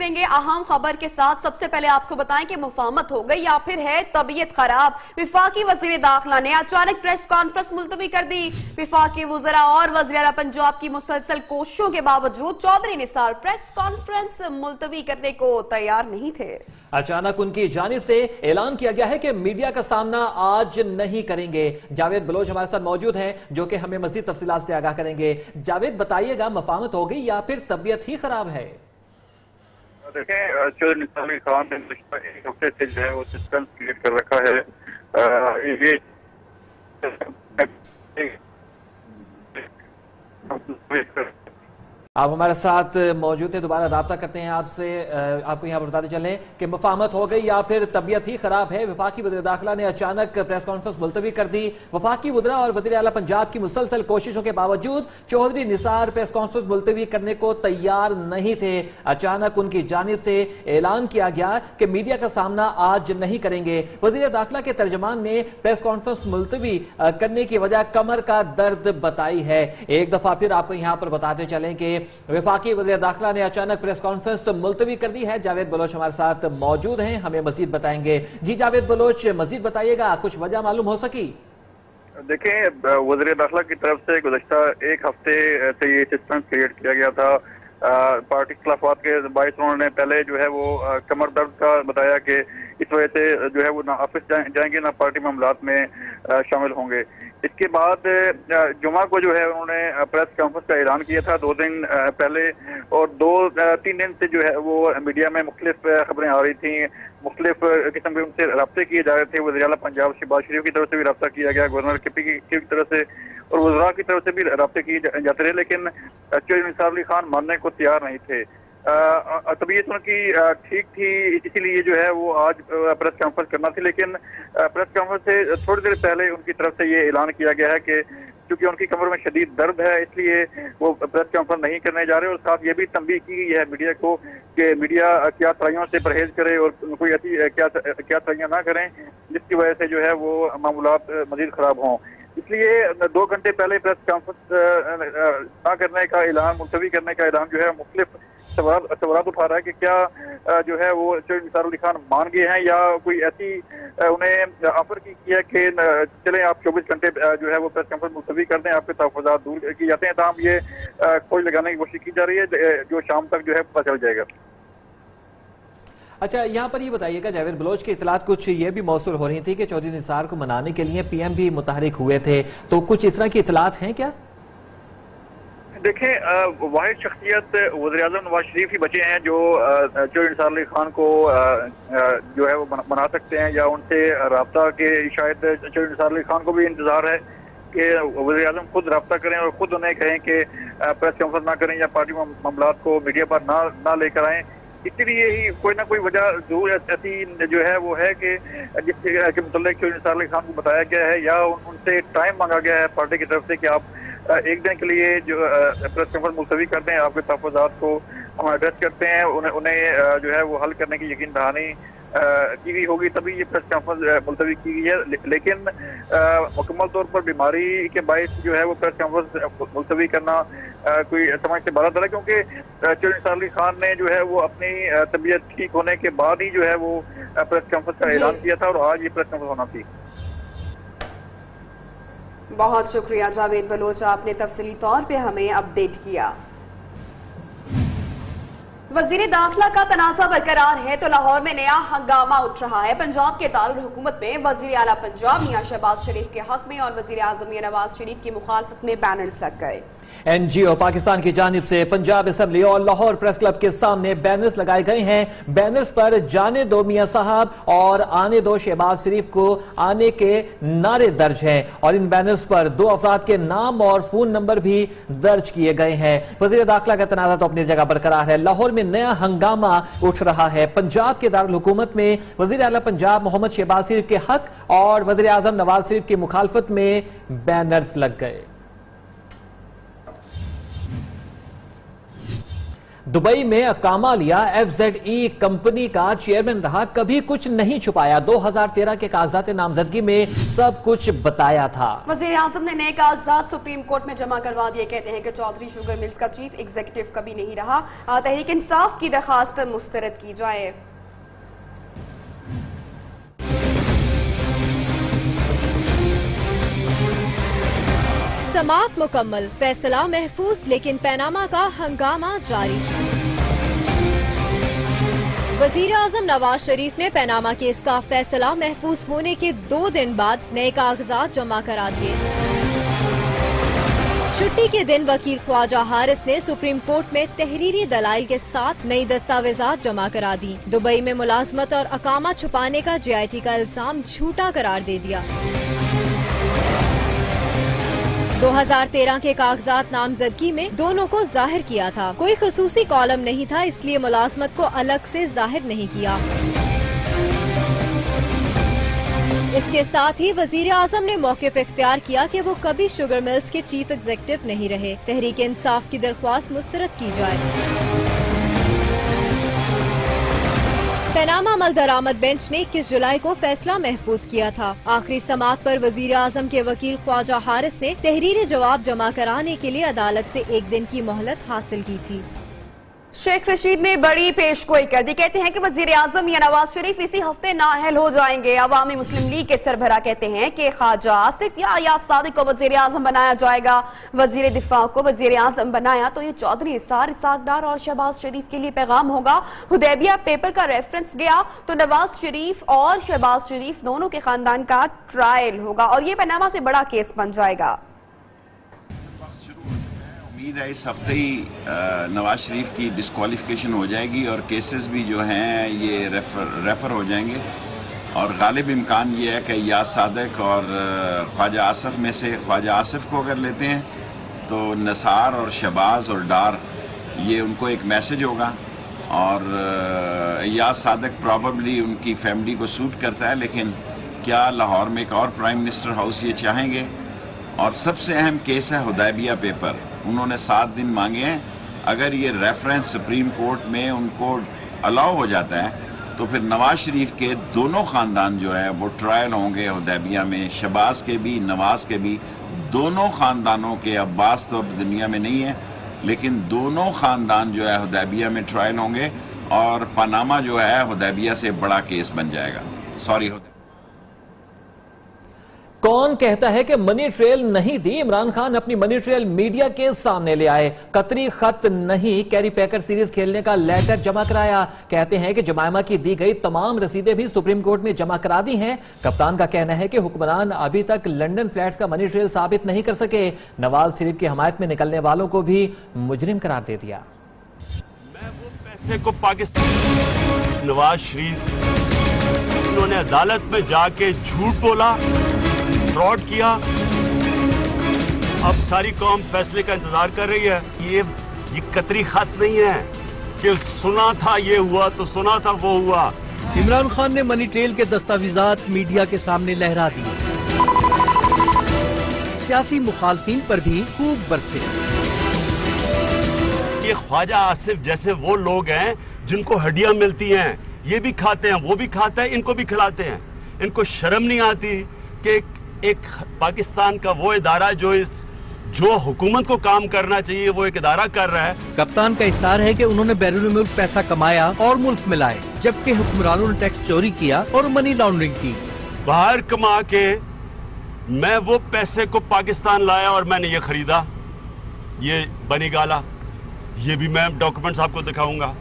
करेंगे अहम खबर के साथ। सबसे पहले आपको बताएं कि मुफाहमत हो गई या फिर है तबीयत खराब। विफाकी वजीर दाखिला ने अचानक प्रेस कॉन्फ्रेंस मुलतवी कर दी। विफाकी वज़रा और वज़ीर आला पंजाब की मुसलसल कोशिशों के बावजूद चौधरी निसार प्रेस कॉन्फ्रेंस मुलतवी करने को तैयार नहीं थे। अचानक उनकी जानिब से ऐलान किया गया है कि मीडिया का सामना आज नहीं करेंगे। जावेद बलोच हमारे साथ मौजूद हैं जो कि हमें मजीद तफसीलात से आगाह करेंगे। जावेद, बताइएगा, मुफाहमत हो गई या फिर तबीयत ही खराब है? देखें, चौधरी निसार अली खान ने एक हफ्ते से जो है वो सस्पेंस क्रिएट कर रखा है। ये आप हमारे साथ मौजूद हैं, दोबारा राब्ता करते हैं आपसे। आपको यहाँ पर बताते चलें कि मुफाहमत हो गई या फिर तबीयत ही खराब है। वफाकी वज़ीर दाखिला ने अचानक प्रेस कॉन्फ्रेंस मुलतवी कर दी। वफाकी वज़रा और वज़ीर आला पंजाब की मुसलसल कोशिशों के बावजूद चौधरी निसार प्रेस कॉन्फ्रेंस मुलतवी करने को तैयार नहीं थे। अचानक उनकी जानिब से ऐलान किया गया कि मीडिया का सामना आज नहीं करेंगे। वज़ीर दाखिला के तर्जमान ने प्रेस कॉन्फ्रेंस मुलतवी करने की वजह कमर का दर्द बताई है। एक दफा फिर आपको यहाँ पर बताते चलें कि वफाकी वज़ीर दाखिला ने अचानक प्रेस कॉन्फ्रेंस तो मुलतवी कर दी है। जावेद बलोच हमारे साथ मौजूद हैं, हमें मजीद बताएंगे। जी जावेद बलोच, मजीद बताइएगा, कुछ वजह मालूम हो सकी? देखें, वज़ीर दाखिला की तरफ से गुज़श्ता एक हफ्ते से ये सस्पेंस क्रिएट किया गया था। पार्टी खिलाफात के बायस उन्होंने पहले जो है वो कमर दर्द का बताया कि इस वजह से जो है वो ना ऑफिस जाएंगे ना पार्टी मामलात में शामिल होंगे। इसके बाद जुमा को जो है उन्होंने प्रेस कॉन्फ्रेंस का ऐलान किया था 2 दिन पहले, और 2-3 दिन से जो है वो मीडिया में मुख्तलिफ खबरें आ रही थी, मुख्तलिफ किस्म के उनसे रब्ते किए जा रहे थे। वज़ीर आला पंजाब शहबाज शरीफ की तरफ से भी रब्ता किया गया, गवर्नर की तरफ से और वज़रा की तरफ से भी रब्ते किए जाते रहे, लेकिन चौधरी निसार अली खान मानने को तैयार नहीं थे। तबीयत उनकी ठीक थी, इसीलिए जो है वो आज प्रेस कॉन्फ्रेंस करना थी, लेकिन प्रेस कॉन्फ्रेंस से थोड़ी देर पहले उनकी तरफ से ये ऐलान किया गया है कि क्योंकि उनकी कमर में शदीद दर्द है इसलिए वो प्रेस कॉन्फ्रेंस नहीं करने जा रहे। और साथ ये भी तंबीह की गई है मीडिया को कि मीडिया क्या तराइयों से परहेज करे और कोई ऐसी क्या तराइयां ना करें जिसकी वजह से जो है वो मामूलात मजीद खराब हों। इसलिए 2 घंटे पहले प्रेस कॉन्फ्रेंस ना करने का ऐलान, मुलतवी करने का ऐलान जो है मुख्तलिफ सवाल उठा रहा है कि क्या जो है वो चौधरी निसार अली खान मान गए हैं या कोई ऐसी उन्हें ऑफर की है कि चलें आप 24 घंटे जो है वो प्रेस कॉन्फ्रेंस मुलतवी कर दें, आपके तहफ़्फ़ुज़ात दूर किए जाते हैं। तमाम ये खोज लगाने की कोशिश की जा रही है जो शाम तक जो है पता चल जाएगा। अच्छा, यहाँ पर ये बताइएगा जावेद बलोच की इतलात कुछ ये भी मौसूल हो रही थी कि चौधरी निसार को मनाने के लिए पीएम भी मुतहरिक हुए थे, तो कुछ इस तरह की इतलात हैं क्या? देखें, वाहिद शख्सियत वज़ीर आज़म नवाज शरीफ ही बचे हैं जो चौधरी निसार अली खान को जो है वो मना सकते हैं या उनसे रब्ता के। शायद चौधरी निसार अली खान को भी इंतजार है कि वज़ीर आज़म खुद रब्ता करें और खुद उन्हें कहें कि प्रेस कॉन्फ्रेंस ना करें या पार्टी मामलात को मीडिया पर ना लेकर आएँ। इसलिए ही कोई ना कोई वजह जरूर ऐसी जो है वो है कि जिसके मुतल्लिक़ चौधरी निसार अली खान को बताया गया है या उनसे टाइम मांगा गया है पार्टी की तरफ से कि आप एक दिन के लिए जो प्रेस कॉन्फ्रेंस मुलतवी करते हैं, आपके तहफ़्फ़ुज़ात को हम एड्रेस करते हैं, उन्हें जो है वो हल करने की यकीन दहानी की गई होगी, तभी ये प्रेस कॉन्फ्रेंस मुलतवी की गई है। लेकिन मुकम्मल तौर पर बीमारी के बायस जो है वो प्रेस कॉन्फ्रेंस मुलतवी करना कोई समझ से बाहर है, क्योंकि चौधरी निसार अली खान ने जो है वो अपनी तबीयत ठीक होने के बाद ही जो है वो प्रेस कॉन्फ्रेंस का ऐलान किया था और आज ये प्रेस कॉन्फ्रेंस होना थी। बहुत शुक्रिया जावेद बलोच, आपने तफसीली तौर पे हमें अपडेट किया। वजीर दाखिला का तनाज़ा बरकरार है तो लाहौर में नया हंगामा उठ रहा है। पंजाब के दारुल हुकूमत में वजीर आला पंजाब मियां शहबाज शरीफ के हक में और वजीर आज़म मियां नवाज शरीफ की मुखालफत में बैनर्स लग गए। NGO पाकिस्तान की जानिब से पंजाब असेंबली और लाहौर प्रेस क्लब के सामने बैनर्स लगाए गए हैं। बैनर्स पर जाने दो मियां साहब और आने दो शहबाज शरीफ को आने के नारे दर्ज हैं और इन बैनर्स पर 2 अफराद के नाम और फोन नंबर भी दर्ज किए गए हैं। वज़ीर दाखिला का तनाज़ा तो अपनी जगह बरकरार है। लाहौर में नया हंगामा उठ रहा है। पंजाब के दारुल हुकूमत में वज़ीर आला पंजाब मोहम्मद शहबाज शरीफ के हक और वज़ीर आज़म नवाज शरीफ की मुखालफत में बैनर्स लग गए। दुबई में अकामा लिया, FZE कंपनी का चेयरमैन रहा, कभी कुछ नहीं छुपाया, 2013 के कागजात नामजदगी में सब कुछ बताया था। वजीर आजम ने नए कागजात सुप्रीम कोर्ट में जमा करवा दिए। कहते हैं कि चौधरी शुगर मिल्स का चीफ एग्जीक्यूटिव कभी नहीं रहा। तहरीक इंसाफ की दरखास्त मुस्तरद की जाए। समाअत मुकम्मल, फैसला महफूज, लेकिन पैनामा का हंगामा जारी। वजीर आजम नवाज शरीफ ने पैनामा केस का फैसला महफूज होने के 2 दिन बाद नए कागजात जमा करा दिए। छुट्टी के दिन वकील ख्वाजा हारिस ने सुप्रीम कोर्ट में तहरीरी दलाइल के साथ नई दस्तावेजात जमा करा दी। दुबई में मुलाजमत और अकामा छुपाने का JIT का इल्जाम झूठा करार दे दिया। 2013 के कागजात नामजदगी में दोनों को जाहिर किया था। कोई खुसूसी कॉलम नहीं था, इसलिए मुलाजमत को अलग से जाहिर नहीं किया। इसके साथ ही वजीर आजम ने मौक़िफ़ इख्तियार किया कि वो कभी शुगर मिल्स के चीफ एग्जीक्यूटिव नहीं रहे। तहरीक इंसाफ की दरख्वास्त मुस्तरद की जाए। पैनामा मल दरामद बेंच ने 21 जुलाई को फैसला महफूज किया था। आखिरी समाअत पर वजीर आजम के वकील ख्वाजा हारिस ने तहरीरी जवाब जमा कराने के लिए अदालत से 1 दिन की मोहलत हासिल की थी। शेख रशीद ने बड़ी पेशगोई कर दी। कहते हैं कि वजीर आजम या नवाज शरीफ इसी हफ्ते नाअहल हो जाएंगे। अवामी मुस्लिम लीग के सरबराह कहते हैं कि ख्वाजा आसिफ या अयाज सादिक को वजीर आजम बनाया जाएगा। वजीर दिफा को वजीर आजम बनाया तो ये चौधरी इसाक डार और शहबाज शरीफ के लिए पैगाम होगा। हुदैबिया पेपर का रेफरेंस गया तो नवाज शरीफ और शहबाज शरीफ दोनों के खानदान का ट्रायल होगा और ये पैनामा से बड़ा केस बन जाएगा। उम्मीद है इस हफ्ते ही नवाज शरीफ की डिस्क्वालिफिकेशन हो जाएगी और केसेस भी जो हैं ये रेफर हो जाएंगे और गालिब इम्कान ये है कि अयाज सादिक और ख्वाजा आसिफ में से ख्वाजा आसिफ को अगर लेते हैं तो नसार और शहबाज और डार ये उनको एक मैसेज होगा और अयाज सादिक प्रॉबेबली उनकी फैमिली को सूट करता है, लेकिन क्या लाहौर में एक और प्राइम मिनिस्टर हाउस ये चाहेंगे? और सबसे अहम केस है हुदैबिया पेपर। उन्होंने 7 दिन मांगे हैं। अगर ये रेफरेंस सुप्रीम कोर्ट में उनको अलाउ हो जाता है तो फिर नवाज शरीफ के दोनों ख़ानदान जो है वो ट्रायल होंगे हुदैबिया में। शहबाज के भी, नवाज के भी, दोनों ख़ानदानों के। अब्बास तो अब दुनिया में नहीं है, लेकिन दोनों ख़ानदान जो है हुदैबिया में ट्रायल होंगे और पनामा जो है हुदैबिया से बड़ा केस बन जाएगा। सॉरी। कौन कहता है कि मनी ट्रेल नहीं दी? इमरान खान अपनी मनी ट्रेल मीडिया के सामने ले आए। कतरी खत नहीं, कैरी पैकर सीरीज खेलने का लेटर जमा कराया। कहते हैं कि जमायमा की दी गई तमाम रसीदें भी सुप्रीम कोर्ट में जमा करा दी हैं। कप्तान का कहना है कि हुक्मरान अभी तक लंदन फ्लैट्स का मनी ट्रेल साबित नहीं कर सके। नवाज शरीफ की हमायत में निकलने वालों को भी मुजरिम करार दे दिया। मैं वो पैसे को पाकिस्तान नवाज शरीफ उन्होंने अदालत में जाके झूठ बोला, फ्रॉड किया। अब सारी कौम फैसले का इंतजार कर रही है। ये कतरी खत नहीं है कि सुना था ये हुआ तो सुना था वो हुआ। इमरान खान ने मनी ट्रेल के दस्तावेजात मीडिया के सामने लहरा दिए। सियासी मुखालफिन पर भी खूब बरसे। ये ख्वाजा आसिफ जैसे वो लोग हैं जिनको हड्डियां मिलती हैं, ये भी खाते हैं, वो भी खाता है, इनको भी खिलाते हैं। इनको शर्म नहीं आती कि एक पाकिस्तान का वो इदारा जो हुकूमत को काम करना चाहिए वो एक इदारा कर रहा है। कप्तान का इस्तार है कि उन्होंने बैरून मुल्क पैसा कमाया और मुल्क में लाए, जबकि हुक्मरानों ने टैक्स चोरी किया और मनी लॉन्ड्रिंग की। बाहर कमा के मैं वो पैसे को पाकिस्तान लाया और मैंने ये खरीदा, ये बनी गाला, ये भी मैं डॉक्यूमेंट्स आपको दिखाऊंगा।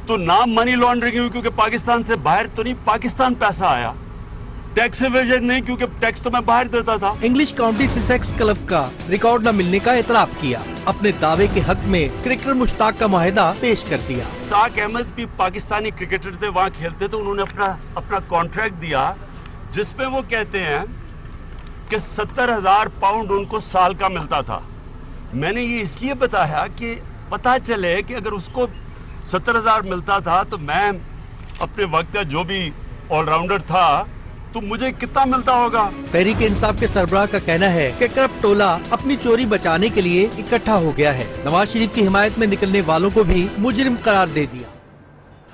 तो नाम मनी लॉन्ड्रिंग हुई क्योंकि पाकिस्तान से बाहर तो नहीं, पाकिस्तान पैसा आया। टैक्स एवेजन नहीं क्योंकि टैक्स तो मैं बाहर देता था। इंग्लिश काउंटी सिसेक्स क्लब का रिकॉर्ड न मिलने का एतराफ किया। अपने दावे के हक में क्रिकेटर मुश्ताक का मुआहिदा पेश कर दिया। मुश्ताक अहमद भी पाकिस्तानी क्रिकेटर थे, वहाँ खेलते थे। उन्होंने अपना कॉन्ट्रैक्ट दिया जिसपे वो कहते हैं कि 70,000 पाउंड उनको साल का मिलता था। मैंने ये इसलिए बताया कि पता चले कि अगर उसको 70,000 मिलता था तो मैं अपने वक्त का जो भी ऑलराउंडर था तो मुझे कितना मिलता होगा। तहरीक इंसाफ के सरबराह का कहना है कि करप्ट टोला अपनी चोरी बचाने के लिए इकट्ठा हो गया है। नवाज शरीफ की हिमायत में निकलने वालों को भी मुजरिम करार दे दिया।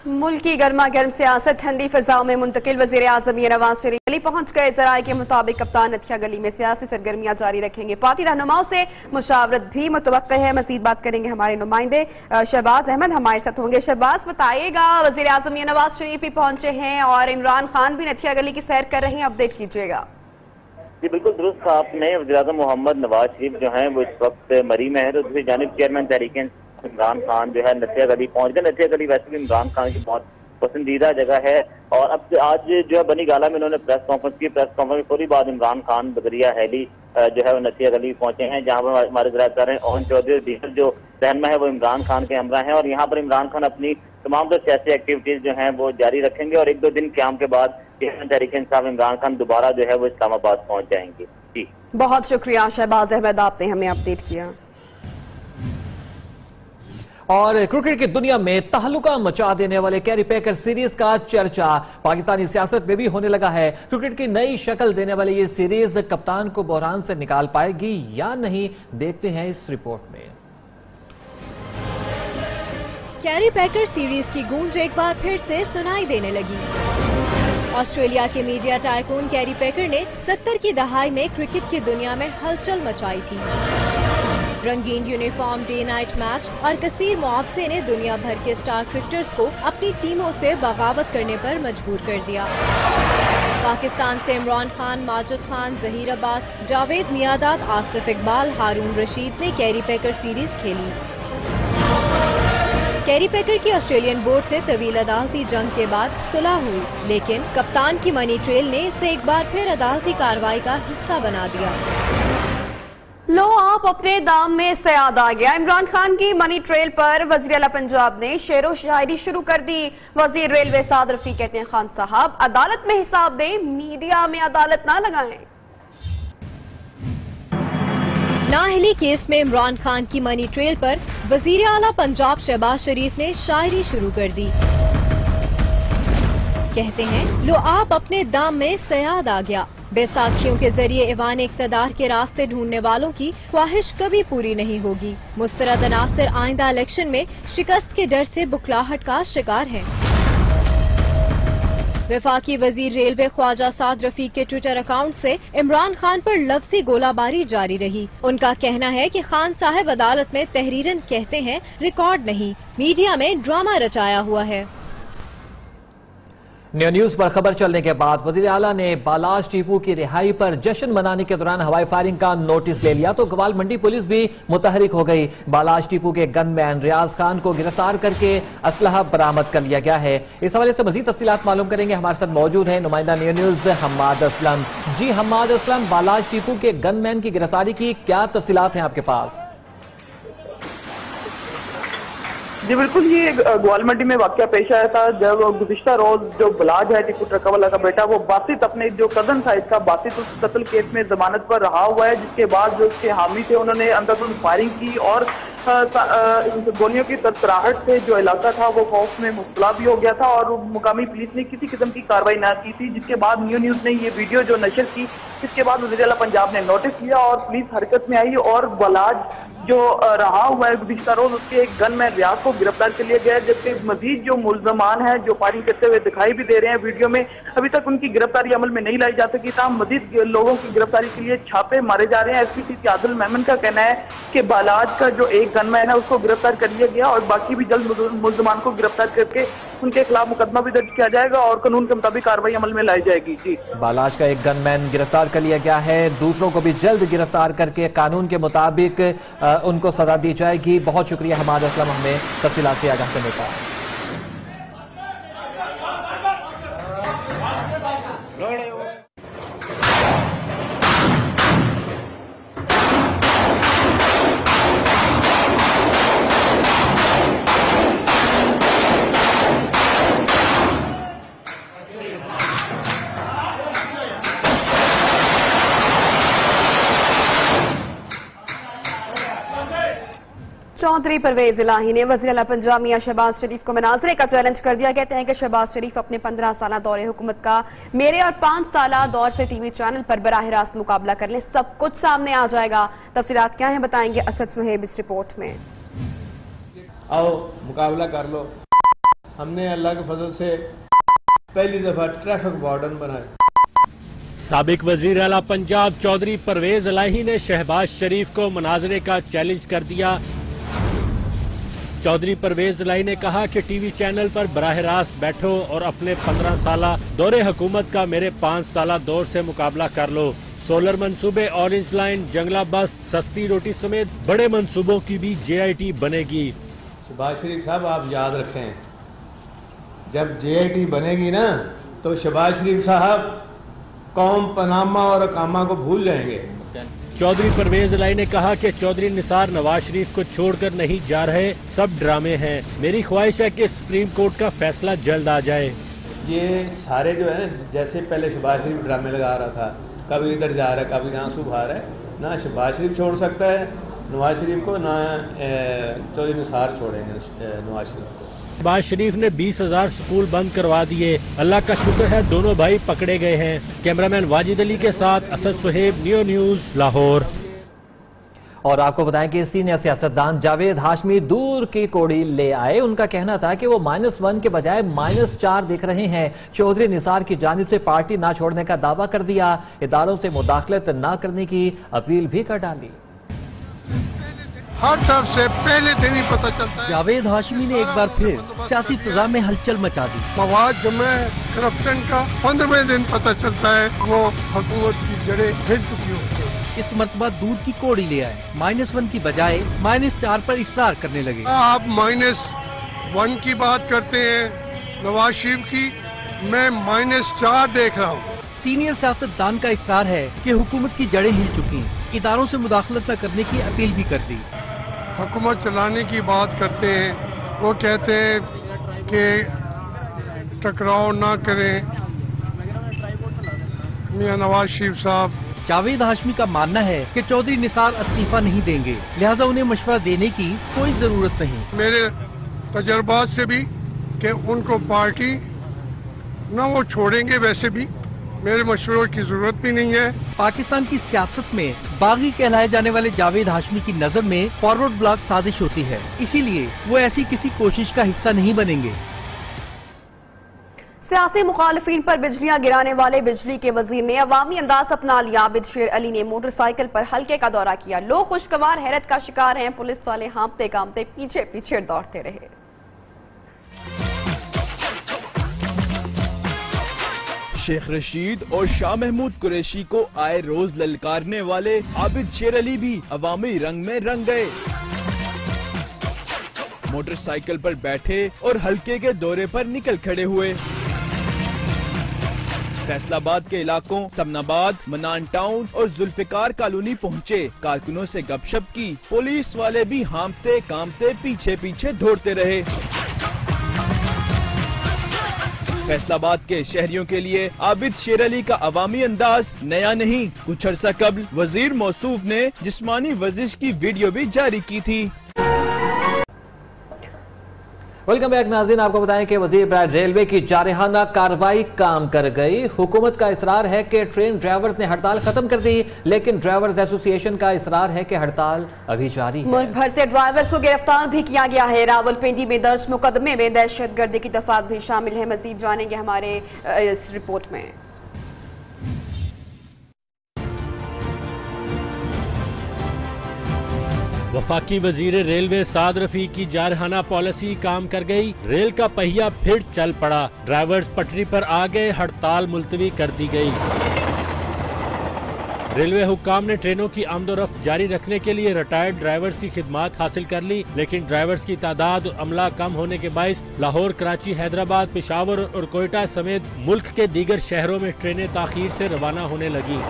मुल्क की गर्मा गर्म सियासत ठंडी फिजाओं में मुंतकिल। वजीर आजम नवाज शरीफ दिल्ली पहुंच गए। जराये के मुताबिक कप्तान नथिया गली में सियासी सरगर्मियां जारी रखेंगे। पार्टी रहनुमाओं से मुशावरत भी मुतवक्किल है। मजीद बात करेंगे हमारे नुमाइंदे शहबाज अहमद हमारे साथ होंगे। शहबाज, बताइएगा, वजीर आजम नवाज शरीफ भी पहुंचे हैं और इमरान खान भी नथिया गली की सैर कर रहे हैं, अपडेट कीजिएगा। जी बिल्कुल दुरुस्त आपने। वज़ीर आज़म मोहम्मद नवाज शरीफ जो हैं वो इस वक्त मरी में है। तो दूसरी जानिब चेयरमैन तहरीक इमरान खान जो है नथिया गली पहुंच गए। नथिया गली वैसे भी इमरान खान की बहुत पसंदीदा जगह है और अब आज जो है बनी गाला में उन्होंने प्रेस कॉन्फ्रेंस की। प्रेस कॉन्फ्रेंस पूरी बाद इमरान खान बदरिया हैली जो है वो नथिया गली पहुंचे हैं, जहां पर हमारे ज़राए ओन चौधरी दीगर जो रहनुमा है वो इमरान खान के हमरा हैं और यहाँ पर इमरान खान अपनी तमाम जो सियासी एक्टिविटीज जो हैं वो जारी रखेंगे और एक दो दिन क्याम के बाद तहरीक इंसाफ इमरान खान दोबारा जो है वो इस्लामाबाद पहुंच जाएंगे। जी बहुत शुक्रिया शहबाज अहमद, आपने हमें अपडेट किया। और क्रिकेट की दुनिया में तहलुका मचा देने वाले कैरी पैकर सीरीज का चर्चा पाकिस्तानी सियासत में भी होने लगा है। क्रिकेट की नई शक्ल देने वाली ये सीरीज कप्तान को बहरान से निकाल पाएगी या नहीं, देखते हैं इस रिपोर्ट में। कैरी पैकर सीरीज की गूंज एक बार फिर से सुनाई देने लगी। ऑस्ट्रेलिया के मीडिया टाइकून कैरी पैकर ने 70 की दहाई में क्रिकेट की दुनिया में हलचल मचाई थी। रंगीन यूनिफॉर्म, डे नाइट मैच और कसीर मुआवजे ने दुनिया भर के स्टार क्रिकेटर्स को अपनी टीमों से बगावत करने पर मजबूर कर दिया। पाकिस्तान से इमरान खान, माजिद खान, जहीर अब्बास, जावेद मियादाद, आसिफ इकबाल, हारून रशीद ने कैरी पैकर सीरीज खेली। कैरी पैकर की ऑस्ट्रेलियन बोर्ड से तवील अदालती जंग के बाद सुलह हुई, लेकिन कप्तान की मनी ट्रेल ने इसे एक बार फिर अदालती कार्रवाई का हिस्सा बना दिया। लो आप अपने दाम में सयाद आ गया। इमरान खान की मनी ट्रेल पर वजीर आला पंजाब ने शेरो शायरी शुरू कर दी। वजीर रेलवे साद रफी कहते हैं, खान साहब अदालत में हिसाब दें, मीडिया में अदालत ना लगाएं। नाअहली केस में इमरान खान की मनी ट्रेल पर वजीर आला पंजाब शहबाज शरीफ ने शायरी शुरू कर दी। कहते हैं, लो आप अपने दाम में सयाद आ गया। बैसाखियों के जरिए ऐवान इक्तदार के रास्ते ढूंढने वालों की ख्वाहिश कभी पूरी नहीं होगी। मुस्तरद अनासिर आइंदा इलेक्शन में शिकस्त के डर से बुखलाहट का शिकार हैं। वफाकी वजीर रेलवे ख्वाजा साद रफीक के ट्विटर अकाउंट से इमरान खान पर लफ्जी गोलाबारी जारी रही। उनका कहना है कि खान साहब अदालत में तहरीरन कहते हैं, रिकॉर्ड नहीं, मीडिया में ड्रामा रचाया हुआ है। न्यू न्यूज पर खबर चलने के बाद वजीर आला ने बालाश टीपू की रिहाई पर जश्न मनाने के दौरान हवाई फायरिंग का नोटिस ले लिया तो गवाल मंडी पुलिस भी मुतहरिक हो गई। बालाश टीपू के गनमैन रियाज खान को गिरफ्तार करके असलहा बरामद कर लिया गया है। इस हवाले से मजीद तफसीलात मालूम करेंगे। हमारे साथ मौजूद है नुमाइंदा न्यू न्यूज हम्माद असलम। जी हम्माद असलम, बालाश टीपू के गनमैन की गिरफ्तारी की क्या तफसीलात हैं आपके पास? जी बिल्कुल, ये ग्वाल मंडी में वाकया पेश आया था जब गुज़िश्ता रोज जो बलाज है टीपू ट्रका वाला का बेटा, वो बासित अपने जो कजन था इसका बासित उस कत्ल केस में जमानत पर रहा हुआ है, जिसके बाद जो उसके हामी थे उन्होंने अंधाधुंध फायरिंग की और गोलियों की तरतराहट से जो इलाका था वो खौफ में मुब्तला भी हो गया था और मुकामी पुलिस ने किसी किस्म की कार्रवाई ना की थी। जिसके बाद न्यू न्यूज ने ये वीडियो जो नशर की, इसके बाद वज़ीर आला पंजाब ने नोटिस लिया और पुलिस हरकत में आई और बलाज जो रहा हुआ है गुज़िश्ता रोज, उसके एक गनमैन रियाज को गिरफ्तार कर लिया गया। जबकि मजीद जो मुल्जमान हैं जो फायरिंग करते हुए दिखाई भी दे रहे हैं वीडियो में, अभी तक उनकी गिरफ्तारी अमल में नहीं लाई जा सकी। तमाम मजीद लोगों की गिरफ्तारी के लिए छापे मारे जा रहे हैं। एसपी आदिल मेमन का कहना है कि बालाज का जो एक गनमैन है उसको गिरफ्तार कर लिया गया और बाकी भी जल्द मुल्जमान को गिरफ्तार करके उनके खिलाफ मुकदमा भी दर्ज किया जाएगा और कानून के मुताबिक कार्रवाई अमल में लाई जाएगी। जी, बालाज का एक गनमैन गिरफ्तार कर लिया गया है, दूसरों को भी जल्द गिरफ्तार करके कानून के मुताबिक उनको सजा दी जाएगी। बहुत शुक्रिया हमाद असलम, हमें तफसीलात से आगाह करने का। चौधरी परवेज इलाही ने वज़ीर आला पंजाब मियां शहबाज शरीफ को मुनाज़रे का चैलेंज कर दिया। कहते हैं कि शहबाज शरीफ अपने 15 साल दौरे हुकूमत का मेरे और 5 साल दौर से टीवी चैनल पर बराह रास्त मुकाबला कर ले, सब कुछ सामने आ जाएगा। तफसीलात क्या है बताएंगे असद सुहेब इस रिपोर्ट में। आओ मुकाबला कर लो। हमने अल्लाह के फजल से पहली दफा ट्रैफिक वार्डन बनाए। साबिक वजीर आला पंजाब चौधरी परवेज इलाही ने शहबाज शरीफ को मुनाजरे का चैलेंज कर दिया। चौधरी परवेज इलाही ने कहा कि टीवी चैनल पर बराह रास्त बैठो और अपने 15 साल दौरे हुकूमत का मेरे 5 साल दौर से मुकाबला कर लो। सोलर मंसूबे, ऑरेंज लाइन, जंगला बस, सस्ती रोटी समेत बड़े मंसूबों की भी JIT बनेगी। शहबाज शरीफ साहब आप याद रखें, जब JIT बनेगी ना तो शहबाज शरीफ साहब कौम, पनामा और अकामा को भूल जाएंगे। चौधरी परवेज इलाही ने कहा कि चौधरी निसार नवाज शरीफ को छोड़कर नहीं जा रहे, सब ड्रामे हैं। मेरी ख्वाहिश है कि सुप्रीम कोर्ट का फैसला जल्द आ जाए। ये सारे जो है ना, जैसे पहले शहबाज शरीफ ड्रामे लगा रहा था, कभी इधर जा रहा है, कभी आंसू बहा रहा है, ना शहबाज शरीफ छोड़ सकता है नवाज शरीफ को, ना चौधरी निसार छोड़ेंगे नवाज शरीफ को। शहबाज शरीफ ने 20,000 स्कूल बंद करवा दिए। अल्लाह का शुक्र है दोनों भाई पकड़े गए हैं। कैमरामैन वाजिद अली के साथ असद सुहेब, नियो न्यूज, लाहौर। और आपको बताएं कि सीनियर सियासतदान जावेद हाशमी दूर की कोड़ी ले आए। उनका कहना था कि वो -1 के बजाय -4 देख रहे हैं। चौधरी निसार की जानिब से पार्टी ना छोड़ने का दावा कर दिया। इदारों से मुदाखलत न करने की अपील भी कर डाली। हर तरफ से पहले दिन ही पता चलता है। जावेद हाशमी ने एक बार फिर सियासी फिजा में हलचल मचा दी। मवाद जमा करप्शन का 15वें दिन पता चलता है वो हुकूमत की जड़ें हिल चुकी होती है। इस मरतबा दूर की कोड़ी ले आए, -1 की बजाय -4 पर इसरार करने लगे। आप -1 की बात करते हैं नवाज शरीफ की, मैं -4 देख रहा हूँ। सीनियर सियासतदान का इसरार है कि हुकूमत की जड़ें हिल चुकी हैं। इदारों से मुदाखलत न करने की अपील भी कर दी। हुकूमत चलाने की बात करते हैं, वो कहते हैं कि टकराव ना करें मियां नवाज शरीफ साहब। जावेद हाशमी का मानना है कि चौधरी निसार इस्तीफा नहीं देंगे, लिहाजा उन्हें मशवरा देने की कोई जरूरत नहीं। मेरे तजर्बात से भी कि उनको पार्टी न वो छोड़ेंगे, वैसे भी मेरे मशवरों की जरूरत भी नहीं है। पाकिस्तान की सियासत में बागी कहलाए जाने वाले जावेद हाशमी की नजर में फॉरवर्ड ब्लॉक साजिश होती है, इसीलिए वो ऐसी किसी कोशिश का हिस्सा नहीं बनेंगे। सियासी मुखालिफिन पर बिजलियां गिराने वाले बिजली के वजीर ने अवामी अंदाज अपना लिया। आबिद शेर अली ने मोटरसाइकिल पर हल्के का दौरा किया। लोग खुशगवार हैरत का शिकार हैं। पुलिस वाले हाँपते कांपते पीछे पीछे दौड़ते रहे। शेख रशीद और शाह महमूद कुरैशी को आए रोज ललकारने वाले आबिद शेर अली भी अवामी रंग में रंग गए। मोटरसाइकिल पर बैठे और हल्के के दौरे पर निकल खड़े हुए। फैसलाबाद के इलाकों समनाबाद, मनान टाउन और जुल्फिकार कॉलोनी पहुँचे। कारकुनों से गपशप की। पुलिस वाले भी हाँपते कांपते पीछे पीछे दौड़ते रहे। फैसलाबाद के शहरियों के लिए आबिद शेर अली का अवामी अंदाज नया नहीं। कुछ अर्सा कबल वजीर मौसूफ ने जिस्मानी वर्जिश की वीडियो भी जारी की थी। वेलकम बैक नाज़रीन, आपको बताएं कि वज़ीर रेलवे की जारहाना कार्रवाई काम कर गई। हुकूमत का इसरार है कि ट्रेन ड्राइवर्स ने हड़ताल खत्म कर दी, लेकिन ड्राइवर्स एसोसिएशन का इसरार है कि हड़ताल अभी जारी है। मुल्क भर से ड्राइवर्स को गिरफ्तार भी किया गया है। रावलपिंडी में दर्ज मुकदमे में दहशतगर्दी की दफात भी शामिल है। मजीद जानेंगे हमारे इस रिपोर्ट में। वफाकी वजीर रेलवे साद रफी की जारहाना पॉलिसी काम कर गई। रेल का पहिया फिर चल पड़ा। ड्राइवर्स पटरी पर आ गए। हड़ताल मुलतवी कर दी गई। रेलवे हुक्काम ने ट्रेनों की आमदोरफ्त जारी रखने के लिए रिटायर्ड ड्राइवर्स की खिदमात हासिल कर ली, लेकिन ड्राइवर्स की तादाद और अमला कम होने के बायस लाहौर, कराची, हैदराबाद, पेशावर और कोयटा समेत मुल्क के दीगर शहरों में ट्रेनें ताखीर से रवाना होने लगी।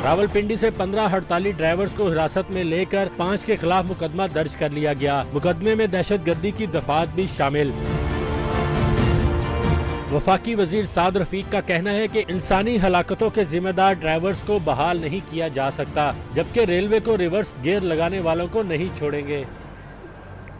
रावलपिंडी से 15 हड़ताली ड्राइवर्स को हिरासत में लेकर 5 के खिलाफ मुकदमा दर्ज कर लिया गया। मुकदमे में दहशतगर्दी की दफात भी शामिल। वफाकी वजीर साद रफीक का कहना है कि इंसानी हलाकतों के जिम्मेदार ड्राइवर्स को बहाल नहीं किया जा सकता, जबकि रेलवे को रिवर्स गियर लगाने वालों को नहीं छोड़ेंगे।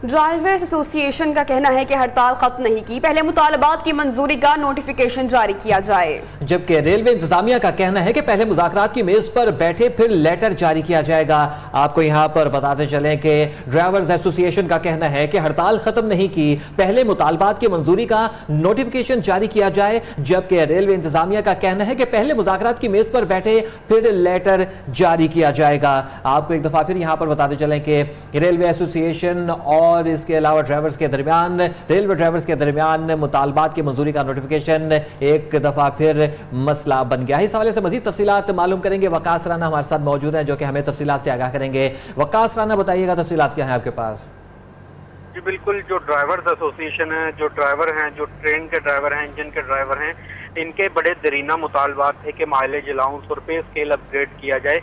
ड्राइवर्स एसोसिएशन का कहना है कि हड़ताल खत्म नहीं की, पहले मुतालबात की मंजूरी का नोटिफिकेशन जारी किया जाए, जबकि रेलवे इंतजामिया का कहना है कि पहले मुज़ाकरात की मेज पर बैठे फिर लेटर जारी किया जाएगा। आपको यहां पर बताते चलें कि ड्राइवर्स एसोसिएशन का कहना है कि हड़ताल खत्म नहीं की, पहले मुतालबात की मंजूरी का नोटिफिकेशन जारी किया जाए, जबकि रेलवे इंतजामिया का कहना है कि पहले मुज़ाकरात की मेज पर बैठे फिर लेटर जारी किया जाएगा। आपको एक दफा फिर यहां पर बताते चलें कि रेलवे एसोसिएशन और इसके अलावा रेलवे ड्राइवर्स के दरमियान मुतालबात की मंजूरी का नोटिफिकेशन एक दफा फिर मसला बन गया है। इस हवाले से मजीद तफसीलात मालूम करेंगे। वकास राना हमारे साथ मौजूद हैं जो कि हमें तफसीलात से आगाह करेंगे। वकास राना, बताइएगा तफसीलात क्या है आपके पास? जी बिल्कुल, जो ड्राइवर्स एसोसिएशन है, जो ड्राइवर हैं, जो ट्रेन के ड्राइवर हैं, इंजन के ड्राइवर हैं, इनके बड़े दरीना मुतालबात थे कि माइलेज अलाउंस और पे स्केल अपग्रेड किया जाए।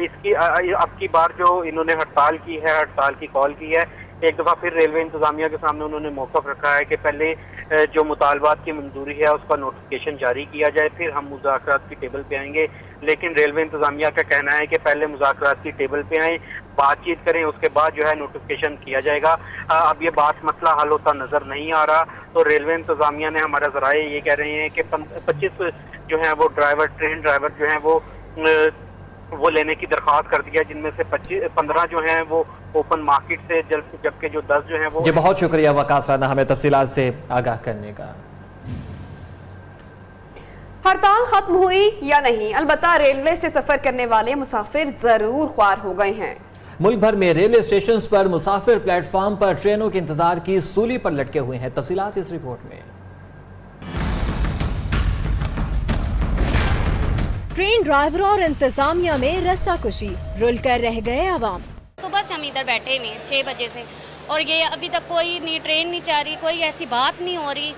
इसकी अब की बार जो इन्होंने हड़ताल की है, हड़ताल की कॉल की है, एक दफ़ा फिर रेलवे इंतजामिया के सामने उन्होंने मौक़िफ़ रखा है कि पहले जो मुतालबात की मंजूरी है उसका नोटिफिकेशन जारी किया जाए, फिर हम मुज़ाकरात की टेबल पे आएंगे। लेकिन रेलवे इंतजामिया का कहना है कि पहले मुज़ाकरात की टेबल पे आएँ, बातचीत करें, उसके बाद जो है नोटिफिकेशन किया जाएगा। अब ये मसला हल होता नज़र नहीं आ रहा, तो रेलवे इंतजामिया ने, हमारा ज़राए ये कह रहे हैं कि 25 जो है वो ट्रेन ड्राइवर जो है वो लेने की दरख्वास्त कर दिया, जिनमें से 15 जो हैं वो ओपन मार्केट से, जबकि जो 10 जो हैं वो। जी बहुत शुक्रिया वकास राना हमें तफसीलात से आगाह करने का। हड़ताल खत्म हुई या नहीं, अलबत्ता रेलवे से सफर करने वाले मुसाफिर जरूर ख्वार हो गए हैं। मुल्क भर में रेलवे स्टेशन पर मुसाफिर प्लेटफॉर्म पर ट्रेनों के इंतजार की सूली पर लटके हुए हैं। तफसीलात इस रिपोर्ट में। ट्रेन ड्राइवरों और इंतजामिया में रस्साकुशी, रुल कर रह गए अवाम। सुबह से हम इधर बैठे हुए हैं 6 बजे से, और ये अभी तक कोई नहीं ट्रेन नहीं जा रही, कोई ऐसी बात नहीं हो रही,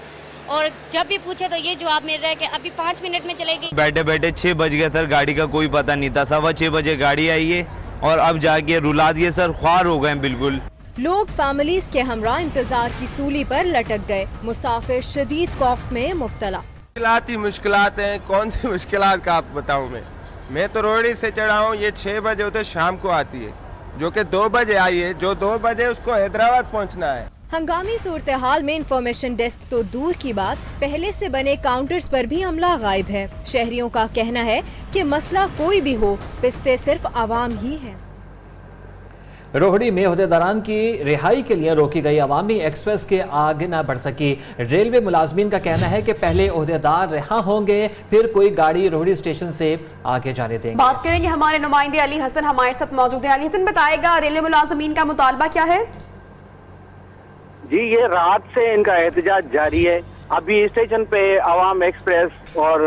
और जब भी पूछे तो ये जवाब मिल रहा है कि अभी 5 मिनट में चलेगी। बैठे बैठे 6 बज गया सर, गाड़ी का कोई पता नहीं था। 6:15 बजे गाड़ी आई है और अब जाके रुला दिए सर, ख्वार हो गए बिल्कुल। लोग फैमिलीज के हमरा इंतजार की सूली पर लटक गए, मुसाफिर शदीद खौफ में मुब्तला। मुश्किलात हैं, कौन सी मुश्किलात का आप बताऊं मैं तो रोड़ी से चढ़ा हूँ, ये 6 बजे होते शाम को आती है, जो कि 2 बजे आई है, जो 2 बजे उसको हैदराबाद पहुंचना है। हंगामी सूरत हाल में इंफॉर्मेशन डेस्क तो दूर की बात, पहले से बने काउंटर्स पर भी अमला गायब है। शहरियों का कहना है कि मसला कोई भी हो, पिस्ते सिर्फ आवाम ही है। रोहड़ी में ओहदेदारान की रिहाई के लिए रोकी गई अवामी एक्सप्रेस के आगे न बढ़ सकी। रेलवे मुलाजमीन का कहना है कि पहले ओहदेदार रिहा होंगे, फिर कोई गाड़ी रोहड़ी स्टेशन से आगे जाने देंगे। बात करेंगे हमारे नुमाइंदे अली हसन हमारे साथ मौजूद है। अली हसन, बताएगा रेलवे मुलाजमीन का मुतालबा क्या है? जी, ये रात से इनका एहतजाज जारी है। अभी स्टेशन पे अवाम एक्सप्रेस और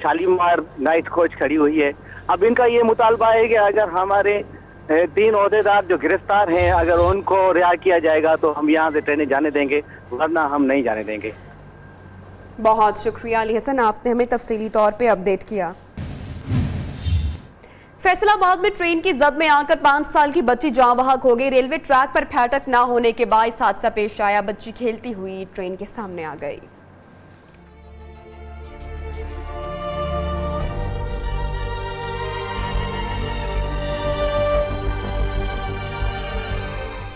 शालीमार नाइट कोच खड़ी हुई है। अब इनका ये मुतालबा है कि अगर हमारे 3 ओहदेदार जो गिरफ्तार हैं, अगर उनको रिहा किया जाएगा तो हम यहाँ से ट्रेनें जाने देंगे, वरना हम नहीं जाने देंगे। बहुत शुक्रिया अली हसन, आपने हमें तफसीली तौर पे अपडेट किया। फैसलाबाद में ट्रेन की जद में आकर 5 साल की बच्ची जाँ बहक हो गई। रेलवे ट्रैक पर फाटक न होने के बायस हादसा पेश आया, बच्ची खेलती हुई ट्रेन के सामने आ गई।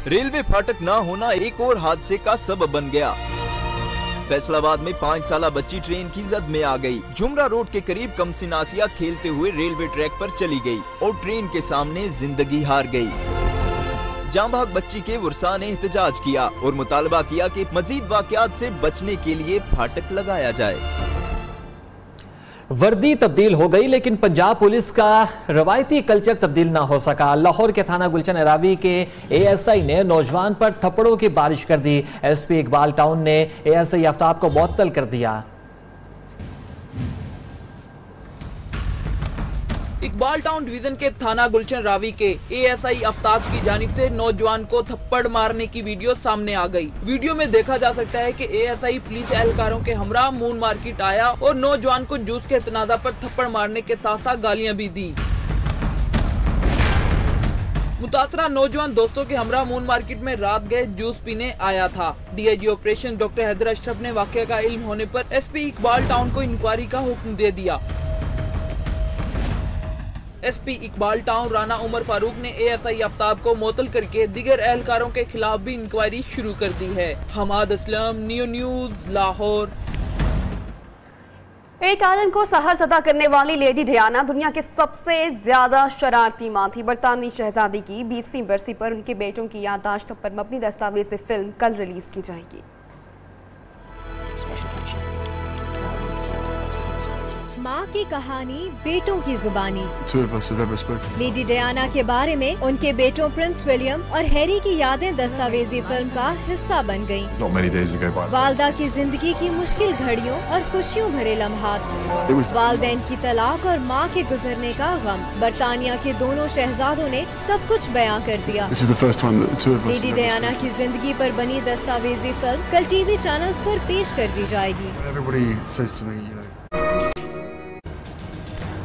रेलवे फाटक ना होना एक और हादसे का सबब बन गया। फैसलाबाद में 5 साला बच्ची ट्रेन की जद में आ गई। जुमरा रोड के करीब कमसिन आसिया खेलते हुए रेलवे ट्रैक पर चली गई और ट्रेन के सामने जिंदगी हार गई। जांबाग बच्ची के वर्सा ने एहतजाज किया और मुतालबा किया कि मजीद वाकयात से बचने के लिए फाटक लगाया जाए। वर्दी तब्दील हो गई लेकिन पंजाब पुलिस का रवायती कल्चर तब्दील ना हो सका। लाहौर के थाना गुलशन अरावी के एएसआई ने नौजवान पर थप्पड़ों की बारिश कर दी। एसपी इकबाल टाउन ने एएसआई आफ्ताब को मुअत्तल कर दिया। इकबाल टाउन डिवीजन के थाना गुलशन रावी के एएसआई आफ्ताब की जानिब से नौजवान को थप्पड़ मारने की वीडियो सामने आ गई। वीडियो में देखा जा सकता है कि एएसआई पुलिस एहलकारों के हमरा मून मार्केट आया और नौजवान को जूस के तनाजा पर थप्पड़ मारने के साथ साथ गालियां भी दी। मुतासरा नौजवान दोस्तों के हमरा मून मार्केट में रात गए जूस पीने आया था। DIG operation doctor Haider Ashraf ने वाकये का इल्म होने पर एसपी इकबाल टाउन को इंक्वायरी का हुक्म दे दिया। एसपी इकबाल टाउन राना उमर फारूक ने एएसआई आफ्ताब को मुअत्तल करके दीगर एहलकारों के खिलाफ भी इंक्वायरी शुरू कर दी है। Hammad Aslam, Neo News, Lahore. एक आलन को सहर सदा करने वाली लेडी डियाना दुनिया के सबसे ज्यादा शरारती मां थी। बरतानवी शहजादी की 20वीं बरसी पर उनके बेटों की याददाश्तों पर मबनी दस्तावेज़ फिल्म कल रिलीज की जाएगी। माँ की कहानी, बेटों की जुबानी। लेडी डियाना के बारे में उनके बेटों प्रिंस विलियम और हैरी की यादें दस्तावेजी फिल्म का हिस्सा बन गयीं। वालदा की जिंदगी की मुश्किल घड़ियों और खुशियों भरे लम्हात, वालदैन की तलाक और माँ के गुजरने का गम। बरतानिया के दोनों शहजादों ने सब कुछ बयां कर दिया। लेडी डियाना की जिंदगी पर बनी दस्तावेजी फिल्म कल टीवी चैनल्स पर पेश कर दी जाएगी।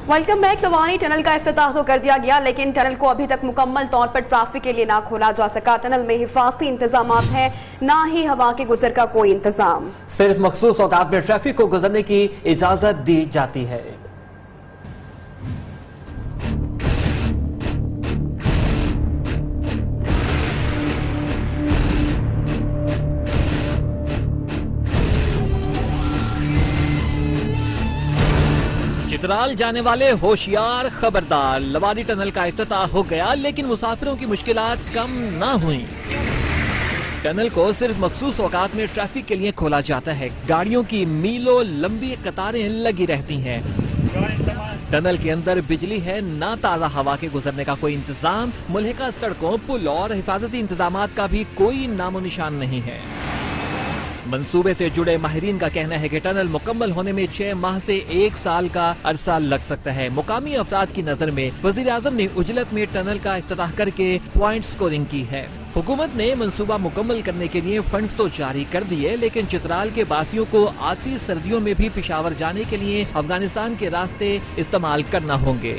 Welcome back. लवानी टनल का इफ्तिताह तो कर दिया गया, लेकिन टनल को अभी तक मुकम्मल तौर पर ट्रैफिक के लिए ना खोला जा सका। टनल में हिफाजती इंतजाम है, ना ही हवा के गुजर का कोई इंतजाम। सिर्फ मखसूस औकात में ट्रैफिक को गुजरने की इजाजत दी जाती है। चित्राल जाने वाले होशियार खबरदार, लवानी टनल का इफ्तिताह हो गया, लेकिन मुसाफिरों की मुश्किलात कम ना हुई। टनल को सिर्फ मखसूस औकात में ट्रैफिक के लिए खोला जाता है। गाड़ियों की मीलों लंबी कतारें लगी रहती हैं। टनल के अंदर बिजली है, ना ताज़ा हवा के गुजरने का कोई इंतजाम। मुल्हिका सड़कों, पुल और हिफाजती इंतजामात का भी कोई नामो निशान नहीं है। मंसूबे से जुड़े माहिरीन का कहना है कि टनल मुकम्मल होने में 6 माह से 1 साल का अरसा लग सकता है। मुकामी अफराद की नजर में वजीर आजम ने उजलत में टनल का इफ्तिताह करके पॉइंट स्कोरिंग की है। हुकूमत ने मंसूबा मुकम्मल करने के लिए फंड्स तो जारी कर दिए, लेकिन चित्राल के बासियों को आती सर्दियों में भी पिशावर जाने के लिए अफगानिस्तान के रास्ते इस्तेमाल करना होंगे।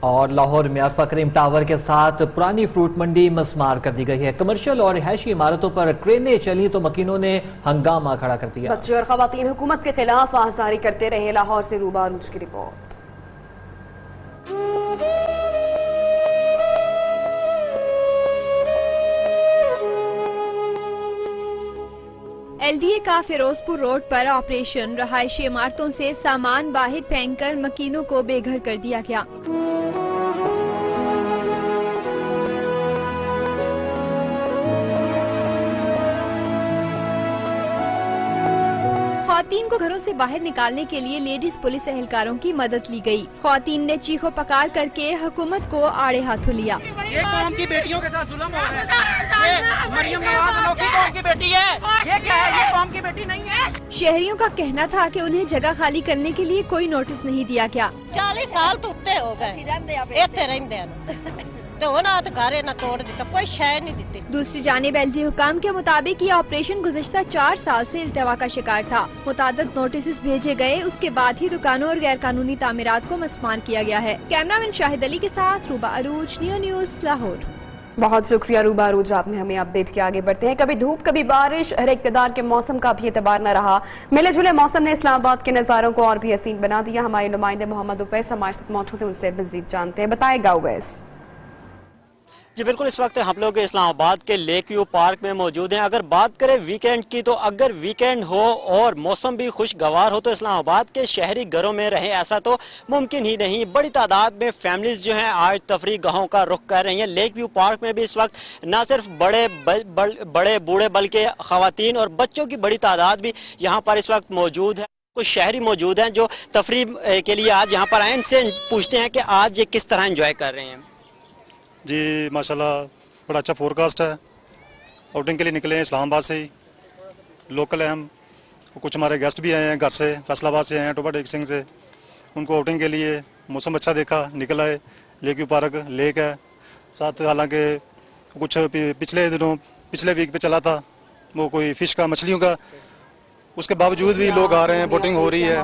और लाहौर में अरफा करीम टावर के साथ पुरानी फ्रूट मंडी मस्मार कर दी गई है। कमर्शियल और रिहायशी इमारतों पर क्रेनें चली तो मकीनों ने हंगामा खड़ा कर दिया। बच्चे और खवातीन हुकूमत के खिलाफ आहजारी करते रहे। लाहौर से रूबा अरूज की रिपोर्ट। एलडीए का फिरोजपुर रोड पर ऑपरेशन, रहायशी इमारतों से सामान बाहर फेंककर मकीनों को बेघर कर दिया गया। ख्वातीन को घरों से बाहर निकालने के लिए लेडीज पुलिस एहलकारों की मदद ली गई। ख्वातीन ने चीखो पकार करके हुकूमत को आड़े हाथों लिया। ये कौम की बेटियों के साथ जुल्म हो रहा है। ये मरियम नवाज अनोखी कौम की बेटी है। ये क्या है? ये कौम की बेटी नहीं है। शहरियों का कहना था कि उन्हें जगह खाली करने के लिए कोई नोटिस नहीं दिया गया। 40 साल तो उत्ते हो गए कोई शय नहीं दी। दूसरी जानिब एलडी हुकाम के मुताबिक ये ऑपरेशन गुज़िश्ता 4 साल से इल्तवा का शिकार था। मुतादिद नोटिस भेजे गए, उसके बाद ही दुकानों और गैर कानूनी तामीरात को मस्मार किया गया है। कैमरामैन शाहिद अली के साथ रूबा अरूज, नियो न्यूज़, लाहौर। बहुत शुक्रिया रूबा अरूज, आपने हमें अपडेट किया। आगे बढ़ते हैं। कभी धूप कभी बारिश, हर इक़्तिदार के मौसम का भी एतबार न रहा। मिले जुले मौसम ने इस्लामाबाद के नज़ारों को और भी हसीन बना दिया। हमारे नुमाइंदे मोहम्मद उवैस हमारे साथ मौजूद है, उनसे मज़ीद जानते हैं। बताएगा उवैस। जी बिल्कुल, इस वक्त हम लोग इस्लामाबाद के लेक व्यू पार्क में मौजूद हैं। अगर बात करें वीकेंड की, तो अगर वीकेंड हो और मौसम भी खुशगवार हो तो इस्लामाबाद के शहरी घरों में रहे, ऐसा तो मुमकिन ही नहीं। बड़ी तादाद में फैमिलीज जो हैं आज तफरी गाहों का रुख कर रही हैं। लेक व्यू पार्क में भी इस वक्त न सिर्फ बड़े बूढ़े बल्कि खवातीन और बच्चों की बड़ी तादाद भी यहाँ पर इस वक्त मौजूद है। कुछ शहरी मौजूद हैं जो तफरी के लिए आज यहाँ पर आए। इनसे पूछते हैं कि आज ये किस तरह एंजॉय कर रहे हैं। जी माशाल्लाह बड़ा अच्छा फोरकास्ट है। आउटिंग के लिए निकले हैं इस्लामाबाद से ही, लोकल है हम। कुछ हमारे गेस्ट भी आए हैं घर से, फैसलाबाद से आए हैं, टोपा टेक सिंह से। उनको आउटिंग के लिए मौसम अच्छा देखा, निकल आए। लेक व्यू पार्क लेक है साथ, हालांकि कुछ पिछले वीक पे चला था वो कोई फिश का, मछलियों का, उसके बावजूद भी लोग आ रहे हैं, बोटिंग हो रही है।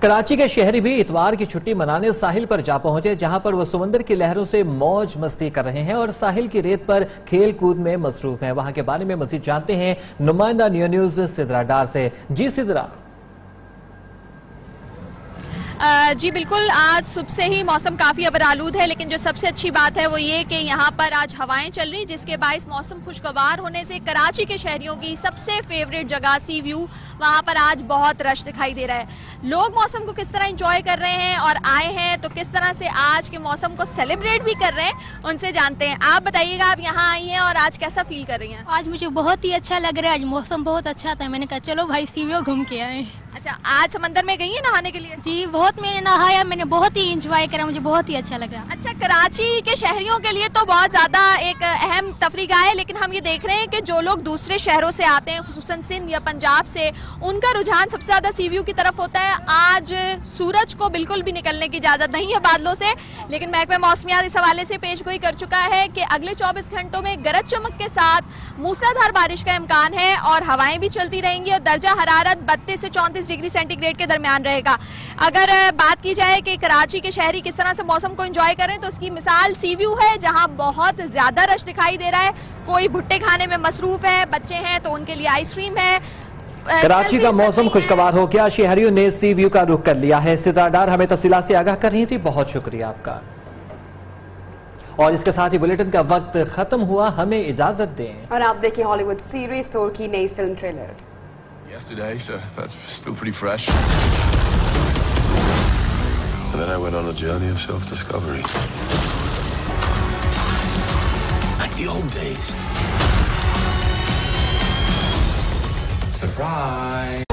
कराची के शहरी भी इतवार की छुट्टी मनाने साहिल पर जा पहुंचे, जहां पर वो समंदर की लहरों से मौज मस्ती कर रहे हैं और साहिल की रेत पर खेल कूद में मसरूफ हैं। वहां के बारे में मजीद जानते हैं नुमाइंदा न्यूज़ सिद्रा डार से। जी सिद्रा। जी बिल्कुल, आज सुबह से ही मौसम काफ़ी अबर आलूद है, लेकिन जो सबसे अच्छी बात है वो ये कि यहाँ पर आज हवाएं चल रही, जिसके बायस मौसम खुशगवार होने से कराची के शहरियों की सबसे फेवरेट जगह सी व्यू, वहाँ पर आज बहुत रश दिखाई दे रहा है। लोग मौसम को किस तरह एंजॉय कर रहे हैं और आए हैं तो किस तरह से आज के मौसम को सेलिब्रेट भी कर रहे हैं, उनसे जानते हैं। आप बताइएगा, आप यहाँ आई हैं और आज कैसा फील कर रही हैं? आज मुझे बहुत ही अच्छा लग रहा है, आज मौसम बहुत अच्छा था, मैंने कहा चलो भाई सी व्यू घूम के आए। अच्छा, आज समंदर में गई है नहाने के लिए? जी बहुत, मैंने नहाया, मैंने बहुत ही एंजॉय करा, मुझे बहुत ही अच्छा लगा। अच्छा, कराची के शहरियों के लिए तो बहुत ज्यादा एक अहम तफरीह है, लेकिन हम ये देख रहे हैं कि जो लोग दूसरे शहरों से आते हैं, खुसूसन सिंध या पंजाब से, उनका रुझान सबसे ज्यादा सी व्यू की तरफ होता है। आज सूरज को बिल्कुल भी निकलने की इजाजत नहीं है बादलों से, लेकिन महकमा मौसमियात इस हवाले से पेशगोई कर चुका है कि अगले 24 घंटों में गरज चमक के साथ मूसलाधार बारिश का इम्कान है और हवाएं भी चलती रहेंगी और दर्जा हरारत 32 से 34 डिग्री सेंटीग्रेड के दरमियान रहेगा। अगर बात की जाए कि कराची के शहरी किस तरह से मौसम को एंजॉय करें, तो उसकी मिसाल सी व्यू है, जहां बहुत ज्यादा रश दिखाई दे रहा है। कोई भुट्टे खाने में मसरूफ है, बच्चे हैं तो उनके लिए आइसक्रीम है। कराची का मौसम खुशगवार हो गया, शहरियों ने सी व्यू का रुख कर लिया है। सिद्रा डार हमें तफसीलात से आगाह कर रही थी, बहुत शुक्रिया आपका। और इसके साथ ही बुलेटिन का वक्त खत्म हुआ, हमें इजाजत दें और आप देखिए हॉलीवुड सीरीज स्टोर की नई film trailer. Yesterday, so that's still pretty fresh. And then I went on a journey of self-discovery. Like the old days. Surprise!